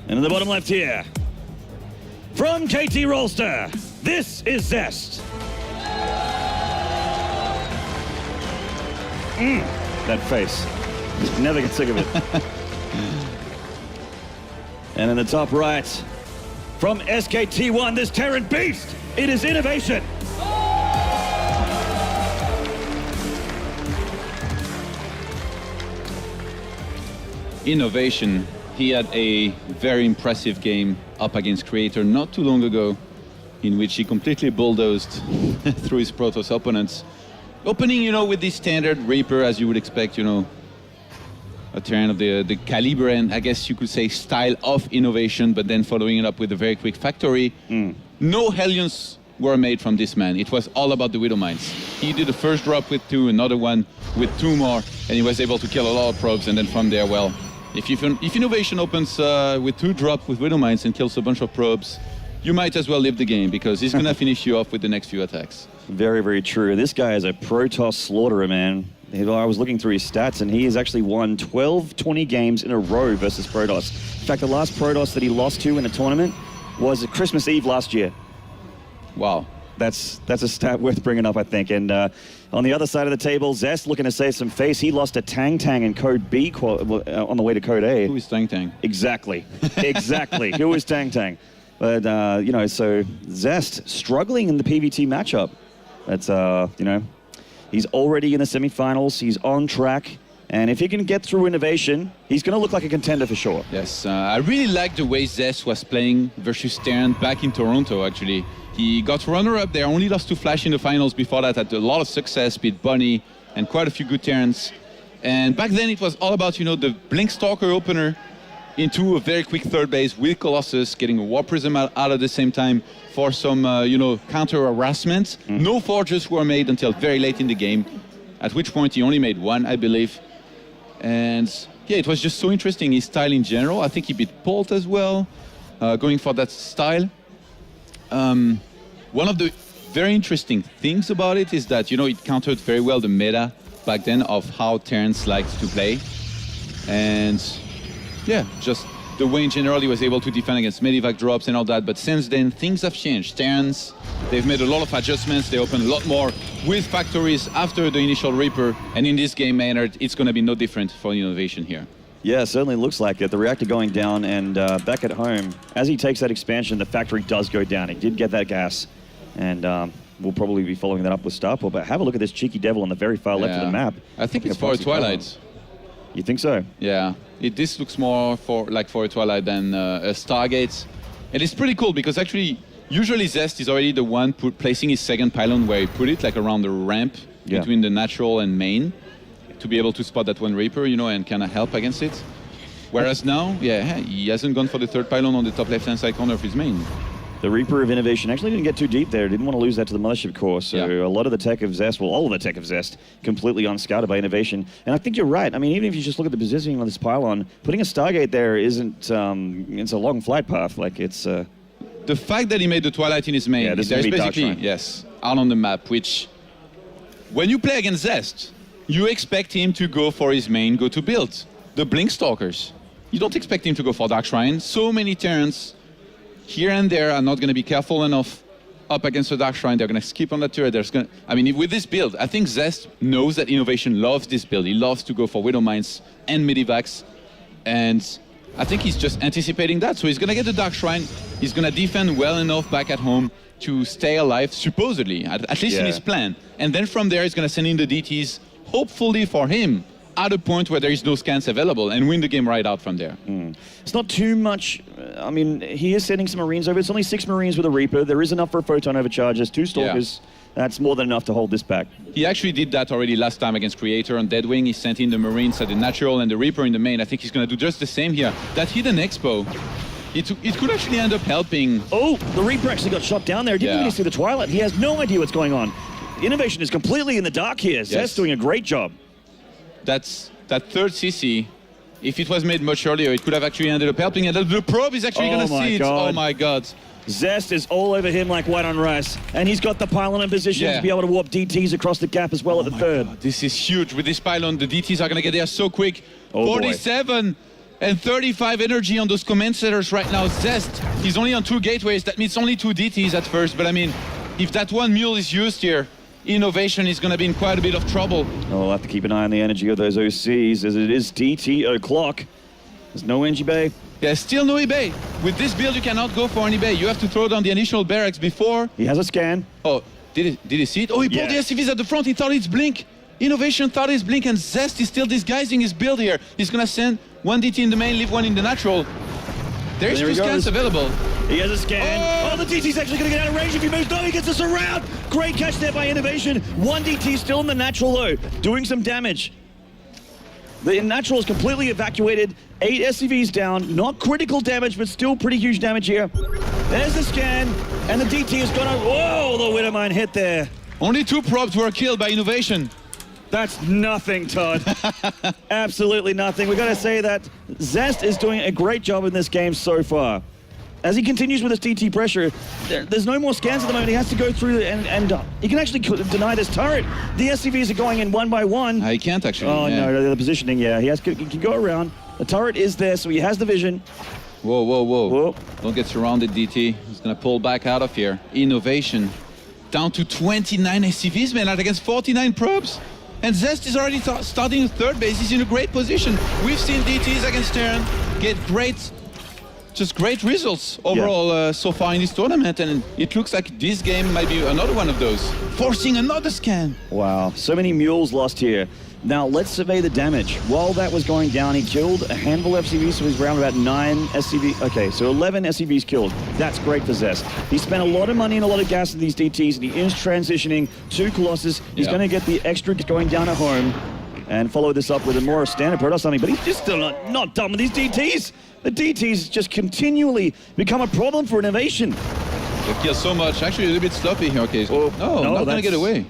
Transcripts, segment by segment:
And in the bottom left here, from KT Rolster, this is Zest. That face. Never get sick of it. And in the top right, from SK-T1, this Terran beast, it is Innovation. Innovation. He had a very impressive game up against Creator not too long ago, in which he completely bulldozed through his Protoss opponents. Opening, you know, with the standard Reaper, as you would expect, you know, a Terran of the caliber and I guess you could say style of Innovation, but then following it up with a very quick factory. No Hellions were made from this man. It was all about the Widow Mines. He did the first drop with 2, another one with 2 more, and he was able to kill a lot of probes, and then from there, well, if Innovation opens with 2 drops with Widow Mines and kills a bunch of probes, you might as well live the game, because he's gonna finish you off with the next few attacks. Very, very true. This guy is a Protoss slaughterer, man. I was looking through his stats, and he has actually won 20 games in a row versus Protoss. In fact, the last Protoss that he lost to in a tournament was Christmas Eve last year. Wow. That's a stat worth bringing up, I think. And on the other side of the table, Zest looking to save some face. He lost to Tang Tang in Code B on the way to Code A. Who is Tang Tang? Exactly. Exactly. Who is Tang Tang? But, you know, so Zest struggling in the PVT matchup. That's, you know, he's already in the semifinals. He's on track. And if he can get through Innovation, he's going to look like a contender for sure. Yes, I really like the way Zest was playing versus Terran back in Toronto, actually. He got runner-up there, only lost to Flash in the finals. Before that, had a lot of success, beat Bunny, and quite a few good Terrans. And back then, it was all about, you know, the Blink Stalker opener into a very quick third base with Colossus, getting a War Prism out at the same time for some, you know, counter-harassment. No forges were made until very late in the game, at which point he only made 1, I believe. And yeah, it was just so interesting, his style in general. I think he beat Bolt as well, going for that style. One of the very interesting things about it is that, you know, it countered very well the meta back then of how Terrans liked to play. And yeah, just the way in general he was able to defend against Medivac drops and all that. But since then, things have changed. Terrans, they've made a lot of adjustments. They opened a lot more with factories after the initial Reaper. And in this game, Maynard, it's going to be no different for Innovation here. Yeah, it certainly looks like it. The reactor going down, and back at home, as he takes that expansion, the factory does go down. He did get that gas, and we'll probably be following that up with Starport. But have a look at this cheeky devil on the very far left of the map. I think it's for a Twilight. You think so? Yeah, this looks more for a Twilight than a Stargate. And it's pretty cool because actually, usually Zest is already the one placing his second pylon where he put it, like around the ramp between the natural and main, to be able to spot that one Reaper, you know, and kind of help against it. Whereas now, yeah, he hasn't gone for the third pylon on the top left-hand side corner of his main. The Reaper of Innovation actually didn't get too deep there. Didn't want to lose that to the Mothership core. So a lot of the tech of Zest, well, all of the tech of Zest, completely unscouted by Innovation. And I think you're right. I mean, even if you just look at the positioning of this pylon, putting a Stargate there isn't, it's a long flight path. Like, it's... The fact that he made the Twilight in his main, there's basically, out on the map, which, when you play against Zest, you expect him to go for his main, go to build. The Blink Stalkers. You don't expect him to go for Dark Shrine. So many Terrans here and there are not going to be careful enough up against the Dark Shrine. They're going to skip on that turret. I mean, with this build, I think Zest knows that Innovation loves this build. He loves to go for Widow Mines and Medivacs. And I think he's just anticipating that. So he's going to get the Dark Shrine. He's going to defend well enough back at home to stay alive, supposedly, at least in his plan. And then from there, he's going to send in the DTs, hopefully for him, at a point where there is no scans available and win the game right out from there. It's not too much. I mean, he is sending some Marines over. It's only 6 Marines with a Reaper. There is enough for photon overcharges, 2 Stalkers. That's more than enough to hold this back. He actually did that already last time against Creator on Deadwing. He sent in the Marines at the natural and the Reaper in the main. I think he's going to do just the same here. That hidden Expo, it could actually end up helping. Oh, the Reaper actually got shot down there. Didn't even see the Twilight. He has no idea what's going on. Innovation is completely in the dark here. Zest doing a great job. That's that third CC. If it was made much earlier, it could have actually ended up helping. And the probe is actually going to see it. Oh my god. Zest is all over him like white on rice. And he's got the pylon in position to be able to warp DTs across the gap as well at the third. God, this is huge. With this pylon, the DTs are going to get there so quick. Oh 47. And 35 energy on those command centers right now. Zest, he's only on 2 gateways. That means only 2 DTs at first. But I mean, if that one mule is used here, Innovation is going to be in quite a bit of trouble. Oh, we'll have to keep an eye on the energy of those OCs as it is DT o'clock. There's no energy bay. Yeah, still no eBay. With this build, you cannot go for an eBay. You have to throw down the additional barracks before. He has a scan. Oh, did he see it? Oh, he pulled the SCVs at the front. He thought it's Blink. Innovation thought it's Blink, and Zest is still disguising his build here. He's going to send 1 DT in the main, leave 1 in the natural. There's 2 scans available. He has a scan. Oh, the DT's actually going to get out of range if he moves. No, he gets us around. Great catch there by Innovation. 1 DT still in the natural though, doing some damage. The natural is completely evacuated. 8 SCVs down. Not critical damage, but still pretty huge damage here. There's the scan, and the DT is going to... Whoa, the Widowmine hit there. Only 2 probes were killed by Innovation. That's nothing, Todd. Absolutely nothing. We got to say that Zest is doing a great job in this game so far. As he continues with his DT pressure, there's no more scans at the moment. He has to go through and he can actually deny this turret. The SCVs are going in 1 by 1. He can't actually. Oh, no, the positioning, yeah. He can go around. The turret is there, so he has the vision. Whoa, whoa, whoa. Whoa. Don't get surrounded, DT. He's going to pull back out of here. Innovation down to 29 SCVs, man, against 49 probes. And Zest is already starting a 3rd base. He's in a great position. We've seen DTs against Terran get great results overall so far in this tournament, and it looks like this game might be another one of those, forcing another scan. Wow, so many mules lost here. Now let's survey the damage. While that was going down, he killed a handful of SCVs, so he's around about 9 SCVs. Okay, so 11 SCVs killed. That's great for Zest. He spent a lot of money and a lot of gas in these DTs, and he is transitioning to Colossus. He's going to get the extra going down at home and follow this up with a more standard Protoss army, but he's just still not done with these DTs. The DTs just continually become a problem for Innovation. They kill so much. Actually, a little bit sloppy here. Okay, no, not going to get away.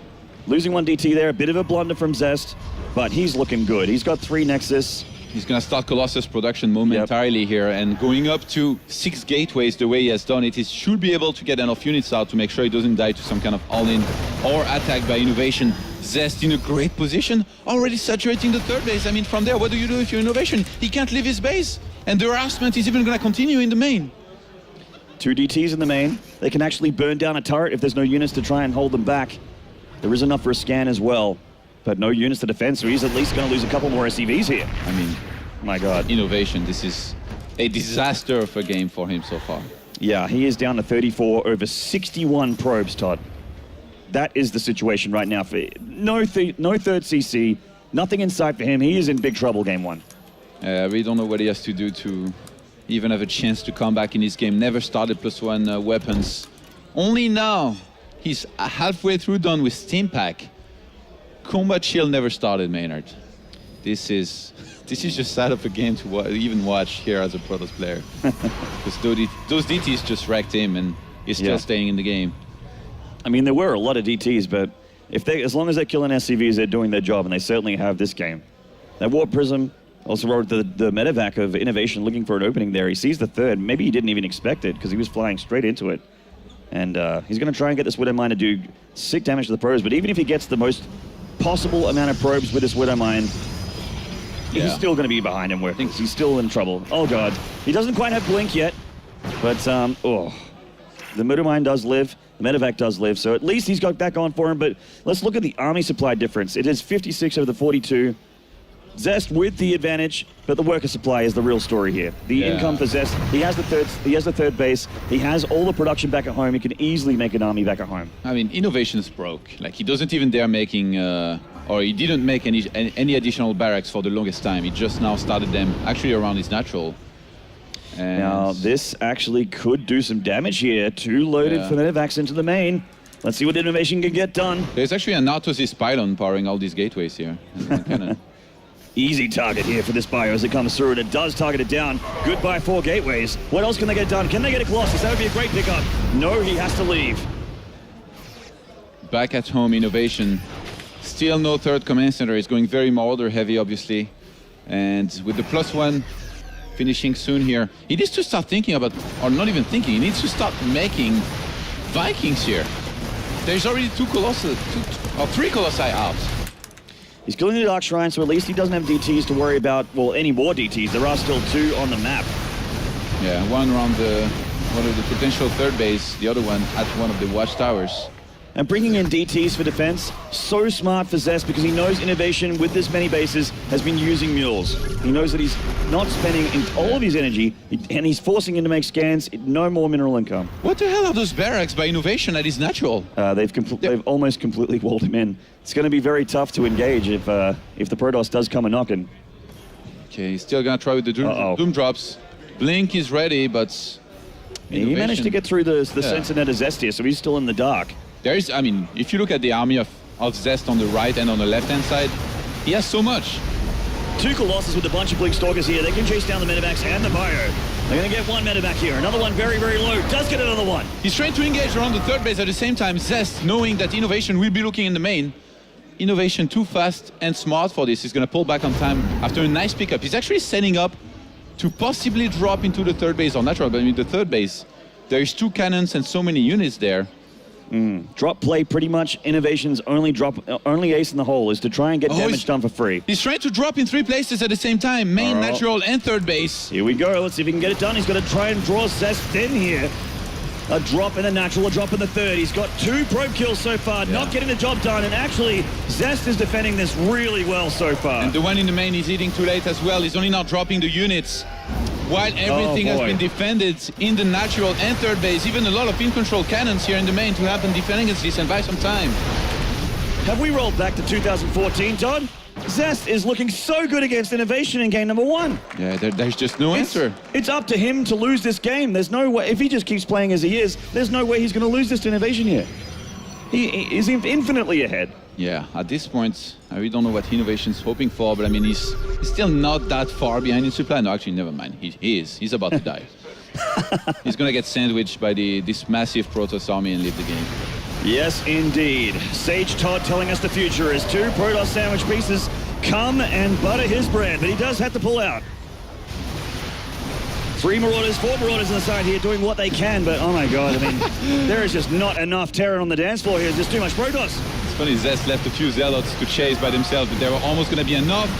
Losing 1 DT there, a bit of a blunder from Zest, but he's looking good. He's got 3 Nexus. He's going to start Colossus production momentarily here, and going up to 6 gateways the way he has done it, he should be able to get enough units out to make sure he doesn't die to some kind of all-in or attack by Innovation. Zest in a great position, already saturating the 3rd base. I mean, from there, what do you do if you're Innovation? He can't leave his base, and the harassment is even going to continue in the main. 2 DTs in the main. They can actually burn down a turret if there's no units to try and hold them back. There is enough for a scan as well, but no units to defend, so he's at least going to lose a couple more SCVs here. I mean, my God. Innovation, this is a disaster of a game for him so far. Yeah, he is down to 34 over 61 probes, Todd. That is the situation right now for no 3rd CC, nothing in sight for him. He is in big trouble game 1. We don't know what he has to do to even have a chance to come back in this game. Never started +1 weapons. Only now he's halfway through done with Steam Pack. Combat Shield never started, Maynard. This is just sad of a game to even watch here as a Protoss player. Because those DTs just wrecked him, and he's still staying in the game. I mean, there were a lot of DTs, but as long as they're killing SCVs, they're doing their job, and they certainly have this game. That Warp Prism also wrote the medevac of Innovation looking for an opening there. He sees the 3rd. Maybe he didn't even expect it because he was flying straight into it. And he's going to try and get this Widowmine to do sick damage to the probes, but even if he gets the most possible amount of probes with this Widowmine, he's still going to be behind him. He's still in trouble. Oh, God. He doesn't quite have Blink yet, but the Widowmine does live. The medevac does live, so at least he's got that going for him. But let's look at the army supply difference. It is 56 over the 42. Zest with the advantage, but the worker supply is the real story here. The income for Zest, he has the 3rd base. He has all the production back at home. He can easily make an army back at home. I mean, Innovation's broke. Like, he doesn't even dare making, or he didn't make any additional barracks for the longest time. He just now started them actually around his natural. And now, this actually could do some damage here. 2 loaded for medevacs into the main. Let's see what Innovation can get done. There's actually an Autosys pylon powering all these gateways here. Easy target here for this bio as it comes through, and it does target it down. Goodbye 4 gateways. What else can they get done? Can they get a Colossus? That would be a great pickup. No, he has to leave. Back at home, Innovation. Still no 3rd command center. He's going very Marauder heavy, obviously. And with the +1 finishing soon here, he needs to start thinking about, or not even thinking, he needs to start making Vikings here. There's already 2 Colossi, 3 Colossi out. He's killing the Dark Shrine, so at least he doesn't have DTs to worry about, well, any more DTs. There are still 2 on the map. Yeah, one around one of the potential third base, the other one at one of the watchtowers. And bringing in DTs for defense, so smart for Zest because he knows Innovation with this many bases has been using mules. He knows that he's not spending all of his energy and he's forcing him to make scans, no more mineral income. What the hell are those barracks by Innovation that is natural? They've almost completely walled him in. It's going to be very tough to engage if the Protoss does come a-knocking. Okay, he's still going to try with the Doom drops. Blink is ready, but he managed to get through the Sentinel of Zest here, so he's still in the dark. I mean, if you look at the army of Zest on the right and on the left-hand side, he has so much. 2 Colossus with a bunch of Blink Stalkers here. They can chase down the Medivacs and the Bio. They're going to get 1 Medivac here. Another one very, very low. Does get another one. He's trying to engage around the third base at the same time. Zest, knowing that Innovation will be looking in the main. Innovation too fast and smart for this. He's going to pull back on time after a nice pickup. He's actually setting up to possibly drop into the third base, or natural, but I mean the third base. There's 2 cannons and so many units there. Drop play pretty much Innovation's only ace in the hole is to try and get damage done for free. He's trying to drop in 3 places at the same time, main, natural, and third base. Here we go, let's see if he can get it done. He's got to try and draw Zest in here. A drop in the natural, a drop in the third. He's got 2 probe kills so far, not getting the job done, and actually Zest is defending this really well so far. And the one in the main is eating too late as well. He's only now dropping the units. While everything has been defended in the natural and third base, even a lot of in-control cannons here in the main to have them defend against this and buy some time. Have we rolled back to 2014, Todd? Zest is looking so good against Innovation in game number 1. Yeah, there's just no answer. It's up to him to lose this game. There's no way, if he just keeps playing as he is, there's no way he's going to lose this to Innovation here. He is infinitely ahead. Yeah, at this point, I really don't know what Innovation's hoping for, but I mean, he's still not that far behind in supply. No, actually, never mind. He is. He's about to die. He's going to get sandwiched by this massive Protoss army and leave the game. Yes, indeed. Sage Todd telling us the future as 2 Protoss sandwich pieces come and butter his bread, but he does have to pull out. 3 Marauders, 4 Marauders on the side here doing what they can, but oh my god, I mean, there is just not enough Terran on the dance floor here. There's too much Protoss. It's funny, Zest left a few Zealots to chase by themselves, but they were almost going to be enough.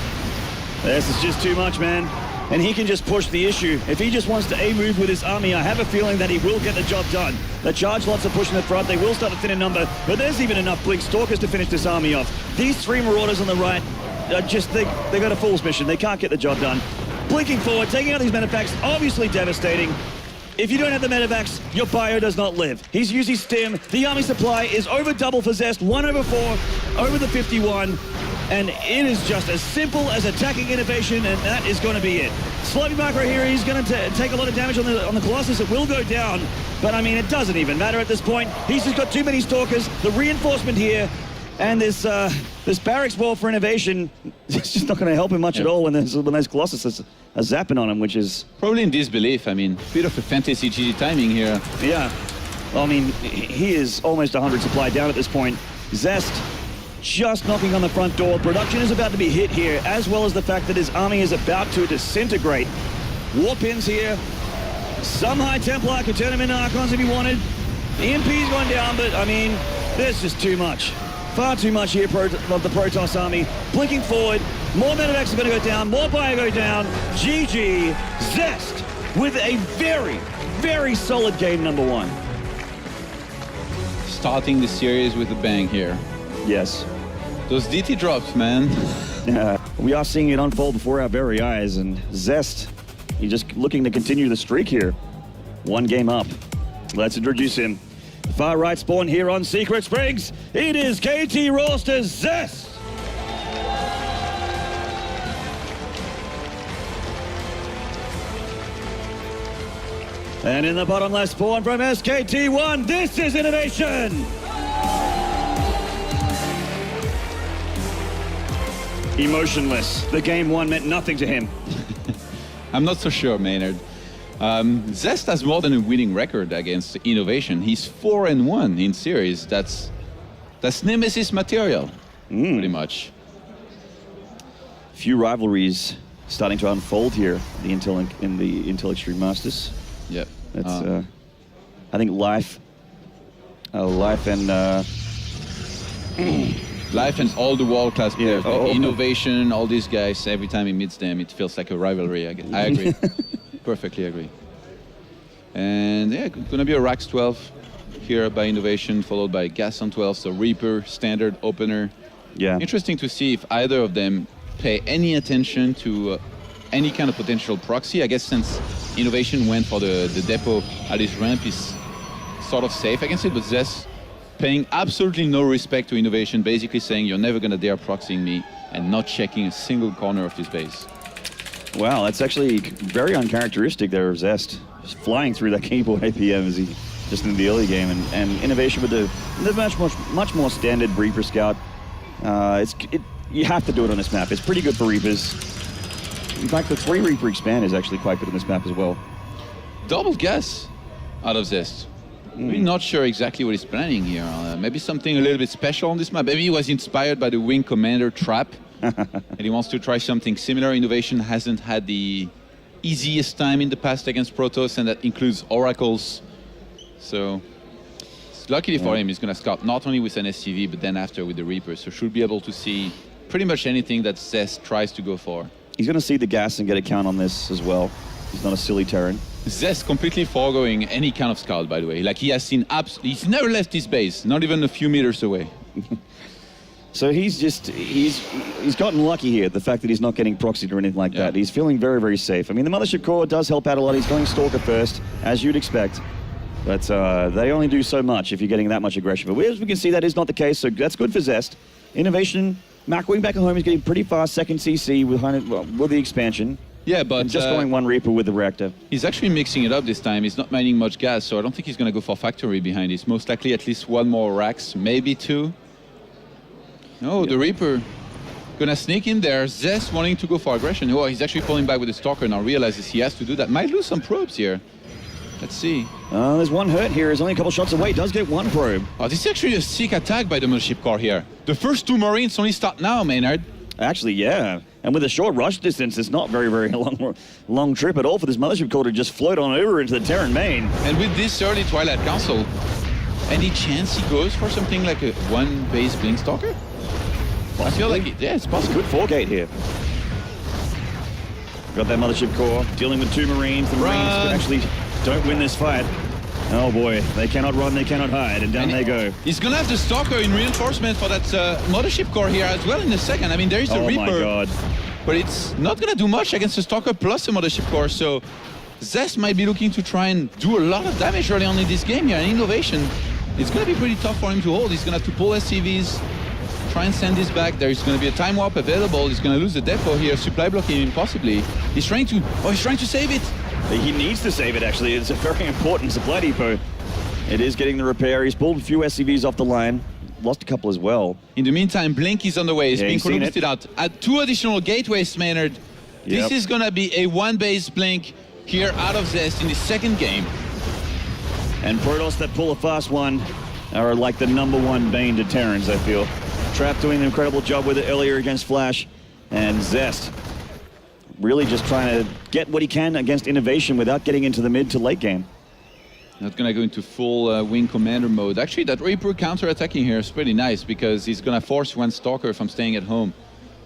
This is just too much, man. And he can just push the issue. If he just wants to A-move with his army, I have a feeling that he will get the job done. The charge lots are pushing the front. They will start to thin in number, but there's even enough Blink Stalkers to finish this army off. These 3 Marauders on the right are just, they got a fool's mission. They can't get the job done. Blinking forward, taking out these Medivacs, obviously devastating. If you don't have the Medivacs, your bio does not live. He's using Stim. The army supply is over double for Zest, 1/4 over the 51. And it is just as simple as attacking Innovation, and that is going to be it. Sloppy Micro here, he's going to take a lot of damage on the Colossus. It will go down, but I mean, it doesn't even matter at this point. He's just got too many Stalkers. The reinforcement here, and this barracks wall for Innovation, it's just not going to help him much at all when those Colossus are zapping on him, which is... Probably in disbelief. I mean, a bit of a fantasy GG timing here. Yeah. Well, I mean, he is almost 100 supply down at this point. Zest just knocking on the front door. Production is about to be hit here, as well as the fact that his army is about to disintegrate. War pins here. Some High Templar could turn him into Archons if he wanted. EMP's gone down, but I mean, there's just too much. Far too much here of the Protoss army. Blinking forward. More Medivacs are going to go down. More Bio go down. GG. Zest with a very, very solid game number 1. Starting the series with a bang here. Yes. Those DT drops, man. We are seeing it unfold before our very eyes, and Zest, he's just looking to continue the streak here. 1 game up. Let's introduce him. Far right spawn here on Secret Springs. It is KT Roasters Zest. And in the bottom left spawn from SKT1, this is Innovation. Emotionless. The game 1 meant nothing to him. I'm not so sure, Maynard. Zest has more than a winning record against Innovation. He's 4-1 in series. That's Nemesis material, pretty much. Few rivalries starting to unfold here in the Intel Extreme Masters. Yep. That's I think life and the Life and all the world-class players, like Innovation, all these guys, every time he meets them, it feels like a rivalry. I agree. Perfectly agree. And yeah, gonna be a Rax 12 here by Innovation, followed by Gas on 12, so Reaper, standard opener. Yeah. Interesting to see if either of them pay any attention to any kind of potential proxy. I guess since Innovation went for the depot at his ramp, he's sort of safe against it, but Zest paying absolutely no respect to Innovation, basically saying you're never gonna dare proxying me, and not checking a single corner of his base. Wow, that's actually very uncharacteristic there of Zest. Just flying through that keyboard APM as he just in the early game, and Innovation with the much more standard Reaper Scout. You have to do it on this map. It's pretty good for Reapers. In fact, the 3 Reaper expand is actually quite good on this map as well. Double gas out of Zest. We're not sure exactly what he's planning here. Maybe something a little bit special on this map. Maybe he was inspired by the Wing Commander trap and he wants to try something similar. Innovation hasn't had the easiest time in the past against Protoss, and that includes Oracles. So, luckily for him, he's going to scout not only with an SCV, but then after with the Reaper. So should be able to see pretty much anything that Zest tries to go for. He's going to see the gas and get a count on this as well. He's not a silly Terran. Zest completely foregoing any kind of scout, by the way. Like, he has seen he's never left his base, not even a few meters away. So he's gotten lucky here, the fact that he's not getting proxied or anything like that. He's feeling very, very safe. I mean, the Mothership Core does help out a lot. He's going Stalker first, as you'd expect. But they only do so much if you're getting that much aggression. But as we can see, that is not the case, so that's good for Zest. Innovation, Macwing back at home is getting pretty fast, second CC with the expansion. Yeah, but and just going 1 Reaper with the reactor. He's actually mixing it up this time. He's not mining much gas, so I don't think he's going to go for factory behind. He's most likely at least 1 more Rax, maybe 2. No, the Reaper gonna sneak in there. Zest wanting to go for aggression. Oh, he's actually pulling back with the Stalker now, realizes he has to do that. Might lose some probes here. Let's see. There's 1 hurt here. He's only a couple shots away. Does get 1 probe. Oh, this is actually a sick attack by the Mothership Core here. The first 2 Marines only start now, Maynard. Actually, yeah. And with a short rush distance, it's not very, very long trip at all for this Mothership Core to just float on over into the Terran main. And with this early Twilight Council, any chance he goes for something like a 1 base Blink Stalker? Possibly. I feel like, it's possible. Good 4-gate here. Got that Mothership Core dealing with 2 Marines. The Marines can actually don't win this fight. Oh boy, they cannot run, they cannot hide, and down they go. He's gonna have the Stalker in reinforcement for that Mothership Core here as well in a second. I mean, there is a Reaper. Oh my god. But it's not gonna do much against the Stalker plus a Mothership Core, so Zest might be looking to try and do a lot of damage early on in this game here. And Innovation, it's gonna be pretty tough for him to hold. He's gonna have to pull SCVs, try and send this back. There's gonna be a time warp available. He's gonna lose the depot here, supply blocking him possibly. He's trying to save it. He needs to save it, actually. It's a very important supply depot. It is getting the repair. He's pulled a few SCVs off the line. Lost a couple as well. In the meantime, Blink is on the way. He's being Columbused out. At 2 additional gateways, Maynard. This is going to be a 1-base Blink here out of Zest in the second game. And Protoss that pull a fast one are like the #1 bane to Terrans, I feel. Trap doing an incredible job with it earlier against Flash. And Zest really just trying to get what he can against Innovation without getting into the mid to late game. Not gonna go into full Wing Commander mode. Actually, that Reaper counter-attacking here is pretty nice because he's gonna force 1 Stalker from staying at home.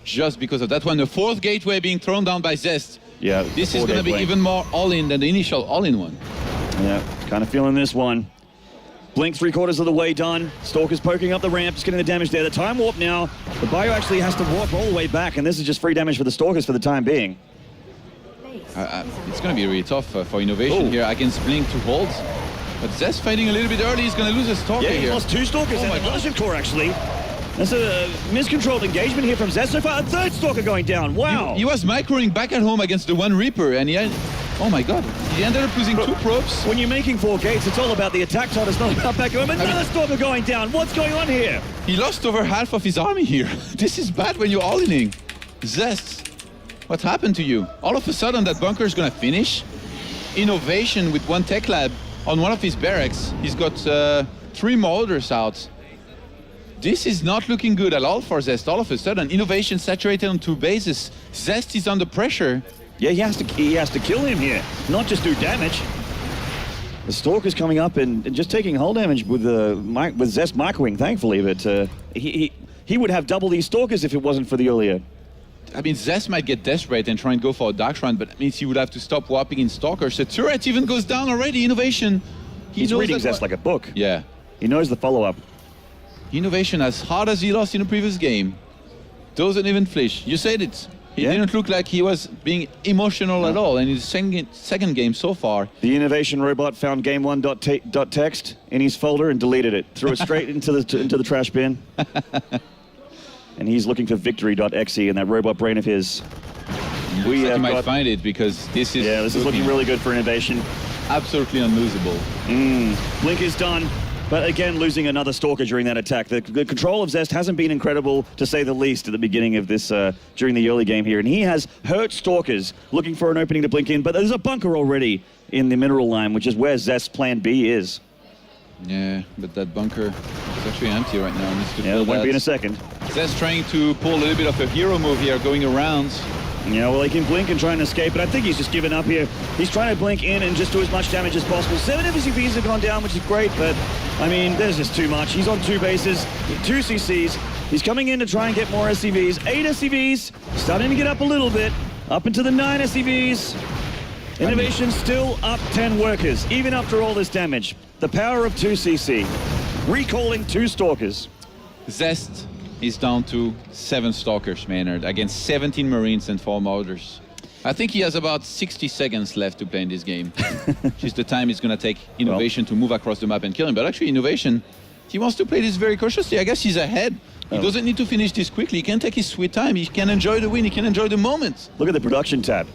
Just because of that one. The 4th gateway being thrown down by Zest. Yeah. This is gonna be even more all-in than the initial all-in one. Yeah, kind of feeling this one. Blink 3/4 of the way done. Stalker's poking up the ramp, just getting the damage there. The time warp now. The Bio actually has to warp all the way back, and this is just free damage for the Stalkers for the time being. It's going to be really tough for Innovation here against Blink to hold. But Zest fighting a little bit early. He's going to lose a Stalker here. Yeah, he lost 2 Stalkers and the Mothership Core, actually. That's a miscontrolled engagement here from Zest. So far, a 3rd Stalker going down. Wow. He was microing back at home against the 1 Reaper, and he had... Oh my god, he ended up losing 2 probes. When you're making 4 gates, it's all about the attack shot. It's not about back home. Another Stalker going down. What's going on here? He lost over half of his army here. This is bad when you're all-inning. Zest, what happened to you? All of a sudden, that bunker is going to finish. Innovation with 1 tech lab on one of his barracks. He's got 3 marauders out. This is not looking good at all for Zest. All of a sudden, Innovation saturated on 2 bases. Zest is under pressure. Yeah, he has to kill him here, not just do damage. The Stalker's coming up and just taking hull damage with Zest microwing, thankfully, but he he would have double these Stalkers if it wasn't for the earlier. I mean, Zest might get desperate and try and go for a Dark Shrine, but that means he would have to stop warping in Stalkers. The turret even goes down already. Innovation. He's reading Zest like a book. Yeah. He knows the follow-up. Innovation, as hard as he lost in the previous game, doesn't even flinch. You said it. He didn't look like he was being emotional at all. And in his second game so far, the Innovation robot found game1.txt in his folder and deleted it. Threw it straight into the trash bin. And he's looking for victory.exe in that robot brain of his. You might find it because this is looking really good for Innovation. Absolutely unlosable. Blink is done. But again, losing another Stalker during that attack. The control of Zest hasn't been incredible, to say the least, at the beginning of this, during the early game here. And he has hurt Stalkers, looking for an opening to blink in. But there's a bunker already in the mineral line, which is where Zest's plan B is. Yeah, but that bunker is actually empty right now. It won't be in a second. Zest trying to pull a little bit of a hero move here, going around. Yeah, well, he can blink and try and escape, but I think he's just given up here. He's trying to blink in and just do as much damage as possible. 7 SCVs have gone down, which is great, but, I mean, there's just too much. He's on 2 bases, 2 CCs. He's coming in to try and get more SCVs. 8 SCVs, starting to get up a little bit, up into the 9 SCVs. Innovation still up 10 workers, even after all this damage. The power of 2 CC, recalling 2 Stalkers. Zest is down to 7 Stalkers, Maynard, against 17 Marines and 4 Marauders. I think he has about 60 seconds left to play in this game, which is the time it's going to take Innovation to move across the map and kill him. But actually, Innovation, he wants to play this very cautiously. I guess he's ahead. He doesn't need to finish this quickly. He can take his sweet time. He can enjoy the win. He can enjoy the moment. Look at the production tab.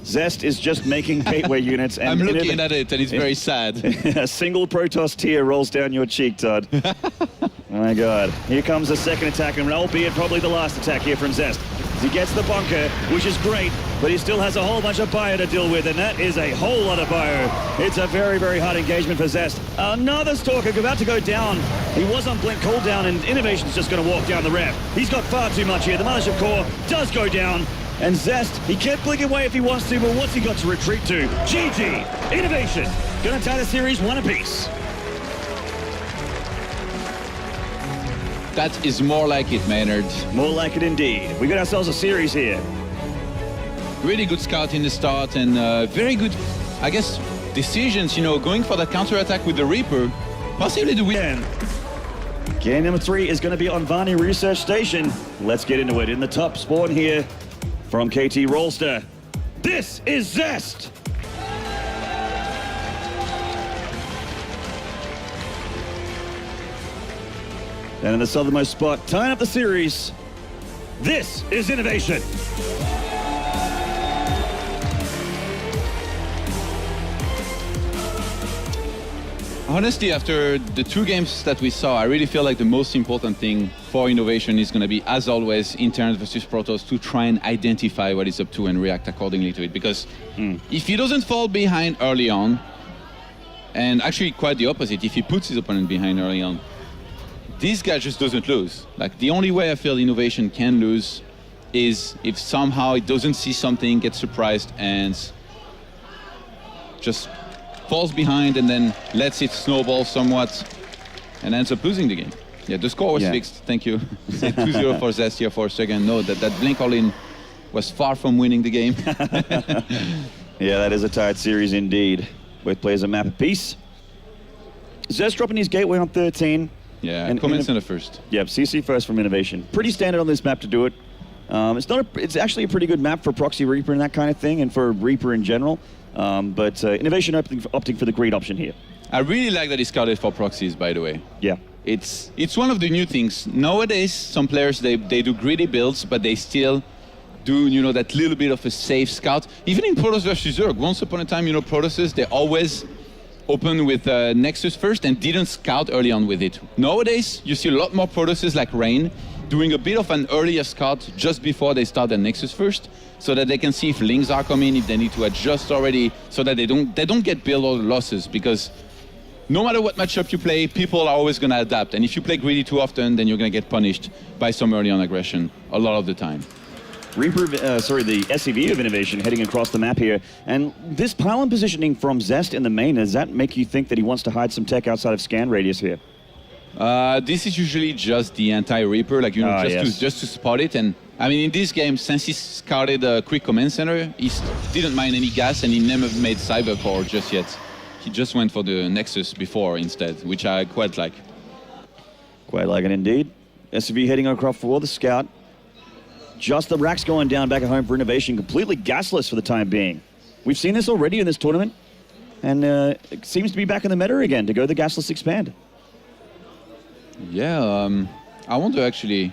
Zest is just making gateway units. And I'm looking at it, and it's very sad. A single Protoss tear rolls down your cheek, Todd. Oh my God. Here comes the second attack, and albeit probably the last attack here from Zest. He gets the bunker, which is great, but he still has a whole bunch of bio to deal with, and that is a whole lot of bio. It's a very, very hard engagement for Zest. Another Stalker about to go down. He was on blink cooldown, and Innovation's just going to walk down the ramp. He's got far too much here. The Mothership Core does go down. And Zest, he can't blink away if he wants to, but what's he got to retreat to? GG! Innovation! Gonna tie the series 1 apiece. That is more like it, Maynard. More like it indeed. We got ourselves a series here. Really good scout in the start and very good, I guess, decisions, you know, going for that counter-attack with the Reaper. Possibly the win. Game number 3 is going to be on Varney Research Station. Let's get into it. In the top spawn here, from KT Rolster, this is Zest! And in the southernmost spot, tying up the series, this is Innovation! Honestly, after the 2 games that we saw, I really feel like the most important thing for Innovation is going to be, as always, Internet versus Protoss, to try and identify what he's up to and react accordingly to it. Because if he doesn't fall behind early on, and actually quite the opposite, if he puts his opponent behind early on, this guy just doesn't lose. Like, the only way I feel Innovation can lose is if somehow it doesn't see something, gets surprised, and just falls behind and then lets it snowball somewhat and ends up losing the game. Yeah, the score was fixed. Thank you. 2-0 for Zest here for a second. No, that blink all-in was far from winning the game. Yeah, that is a tied series indeed. Both players a map apiece. Zest dropping his gateway on 13. Yeah, and comments in the first. Yep, CC first from Innovation. Pretty standard on this map to do it. It's actually a pretty good map for Proxy Reaper and that kind of thing, and for Reaper in general. But Innovation opting for the greed option here. I really like that he scouted for proxies, by the way. Yeah. It's one of the new things. Nowadays, some players, they do greedy builds, but they still do, you know, that little bit of a safe scout. Even in Protoss versus Zerg, once upon a time, you know, Protosses, they always opened with Nexus first and didn't scout early on with it. Nowadays, you see a lot more Protosses like Rain doing a bit of an earlier scout just before they start their Nexus first, so that they can see if links are coming, if they need to adjust already, so that they don't get build or losses, because no matter what matchup you play, people are always going to adapt. And if you play greedy too often, then you're going to get punished by some early on aggression a lot of the time. Reaper, the SCV of Innovation heading across the map here. And this pylon positioning from Zest in the main, does that make you think that he wants to hide some tech outside of scan radius here? This is usually just the anti-Reaper, like, you know, just to spot it. And I mean, in this game, since he scouted a quick command center, he didn't mind any gas, and he never made Cyber Core just yet. He just went for the Nexus before instead, which I quite like. Quite like it indeed. SCV heading across for the scout. Just the racks going down back at home for Innovation, completely gasless for the time being. We've seen this already in this tournament, and it seems to be back in the meta again to go the gasless expand. Yeah, I wonder actually,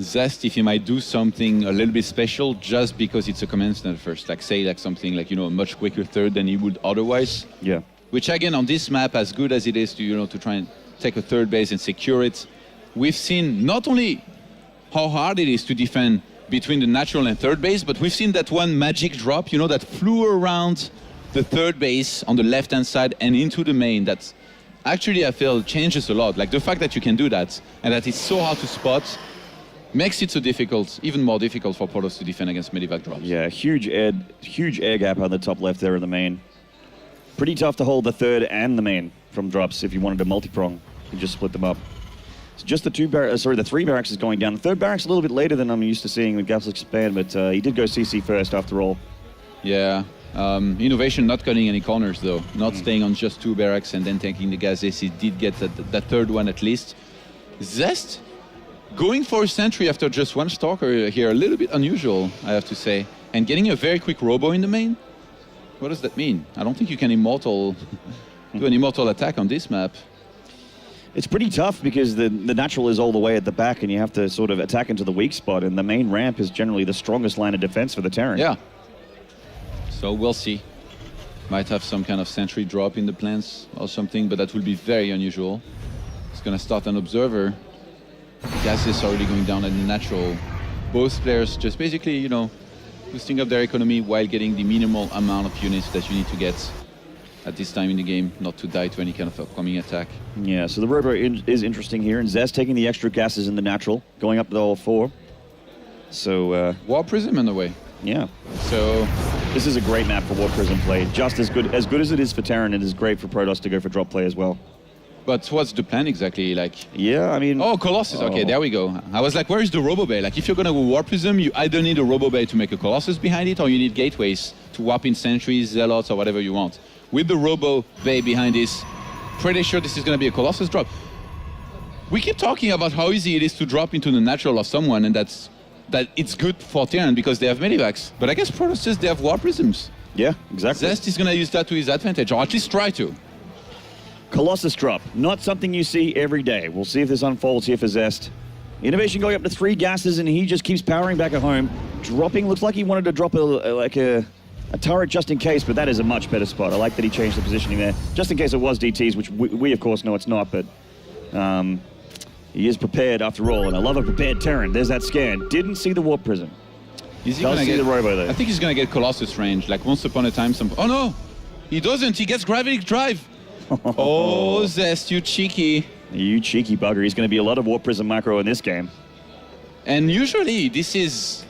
Zest, if he might do something a little bit special just because it's a command center first, like say like something like, you know, a much quicker third than he would otherwise. Yeah. Which again, on this map, as good as it is to, you know, to try and take a third base and secure it, we've seen not only how hard it is to defend between the natural and third base, but we've seen that one magic drop, you know, that flew around the third base on the left-hand side and into the main. That's actually, I feel, changes a lot. Like the fact that you can do that and that it's so hard to spot makes it so difficult, even more difficult for Protoss to defend against Medivac drops. Yeah, huge air gap on the top left there in the main. Pretty tough to hold the third and the main from drops if you wanted to multi-prong. You just split them up. So just the the three barracks is going down. The third barracks a little bit later than I'm used to seeing with gasless expand, but he did go CC first after all. Yeah. Innovation not cutting any corners though, not staying on just two barracks and then taking the gases. He did get that third one at least. Zest going for a sentry after just one stalker here, a little bit unusual, I have to say, and getting a very quick robo in the main. What does that mean? I don't think you can do an immortal attack on this map. It's pretty tough because the natural is all the way at the back and you have to sort of attack into the weak spot, and the main ramp is generally the strongest line of defense for the Terran. Yeah. So we'll see. Might have some kind of sentry drop in the plans or something, but that will be very unusual. It's gonna start an observer. Gas is already going down at the natural. Both players just basically, you know, boosting up their economy while getting the minimal amount of units that you need to get at this time in the game, not to die to any kind of upcoming attack. Yeah, so the robo is interesting here, and Zest taking the extra gases in the natural, going up to all four. So War Prism in the way. Yeah. So this is a great map for War Prism play. Just as good as it is for Terran, it is great for Protoss to go for drop play as well. But what's the plan exactly? Like, yeah, I mean... Oh, Colossus. Okay, there we go. I was like, where is the Robo Bay? Like, if you're going to go War Prism, you either need a Robo Bay to make a Colossus behind it, or you need gateways to warp in sentries, zealots, or whatever you want. With the Robo Bay behind this, pretty sure this is going to be a Colossus drop. We keep talking about how easy it is to drop into the natural of someone, and that it's good for Terran because they have Medivacs. But I guess Protoss says they have War Prisms. Yeah, exactly. Zest is going to use that to his advantage, or at least try to. Colossus drop, not something you see every day. We'll see if this unfolds here for Zest. Innovation going up to 3 gases, and he just keeps powering back at home. Dropping, looks like he wanted to drop a turret just in case, but that is a much better spot. I like that he changed the positioning there, just in case it was DTs, which we of course know it's not, but he is prepared after all, and I love a prepared Terran. There's that scan. Didn't see the Warp Prism. Is he gonna get the Robo though? I think he's gonna get Colossus range, like once upon a time Oh no! He doesn't, he gets Gravity Drive! Oh, Zest, you cheeky. You cheeky bugger. He's going to be a lot of Warp Prism macro in this game. And usually this is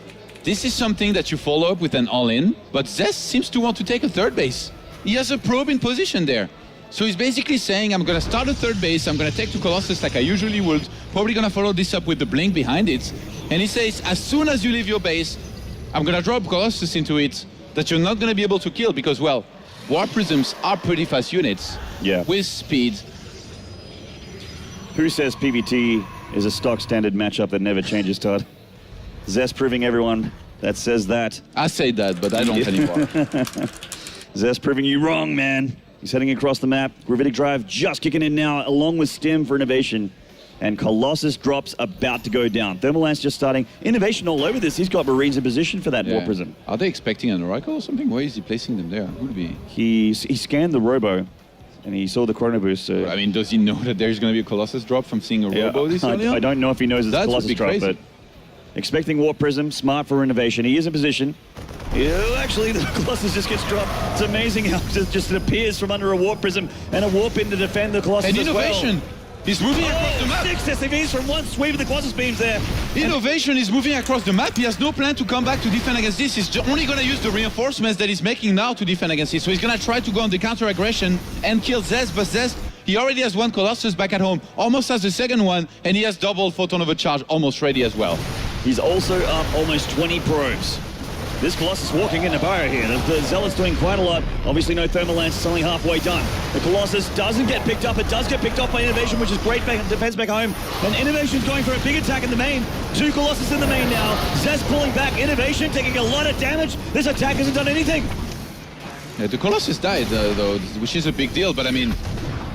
something that you follow up with an all-in, but Zest seems to want to take a third base. He has a probe in position there. So he's basically saying, I'm going to start a third base, I'm going to take to Colossus like I usually would, probably going to follow this up with the Blink behind it. And he says, as soon as you leave your base, I'm going to drop Colossus into it that you're not going to be able to kill because, well, Warp Prisms are pretty fast units. Yeah. With speed. Who says PvT is a stock standard matchup that never changes, Todd? Zest proving everyone that says that. I say that, but I don't anymore. Zest proving you wrong, man. He's heading across the map. Gravitic Drive just kicking in now, along with Stim for Innovation. And Colossus drops about to go down. Thermal Lance just starting. Innovation all over this. He's got Marines in position for that War Prism. Are they expecting an Oracle or something? Why is he placing them there? Who would be? He scanned the Robo, and he saw the Chrono Boost. I mean, does he know that there's going to be a Colossus drop from seeing a Robo this early on? I don't know if he knows it's a Colossus drop, but expecting War Prism, smart for Innovation. He is in position. Actually, the Colossus just gets dropped. It's amazing how it appears from under a Warp Prism and a Warp in to defend the Colossus and as Innovation! Well. He's moving across the map. 6 SCVs from one sweep of the Colossus beams there. Innovation is moving across the map. He has no plan to come back to defend against this. He's only going to use the reinforcements that he's making now to defend against this. So he's going to try to go on the counter-aggression and kill Zest, but Zest He already has one Colossus back at home, almost has the second one, and he has double photon overcharge almost ready as well. He's also up almost 20 probes. This Colossus walking into Bio here. The Zealot's doing quite a lot. Obviously no thermal lance, it's only halfway done. The Colossus doesn't get picked up. It does get picked off by Innovation, which is great defense back home. And Innovation's going for a big attack in the main. 2 Colossus in the main now. Zest pulling back. Innovation taking a lot of damage. This attack hasn't done anything. Yeah, the Colossus died, though, which is a big deal. But I mean,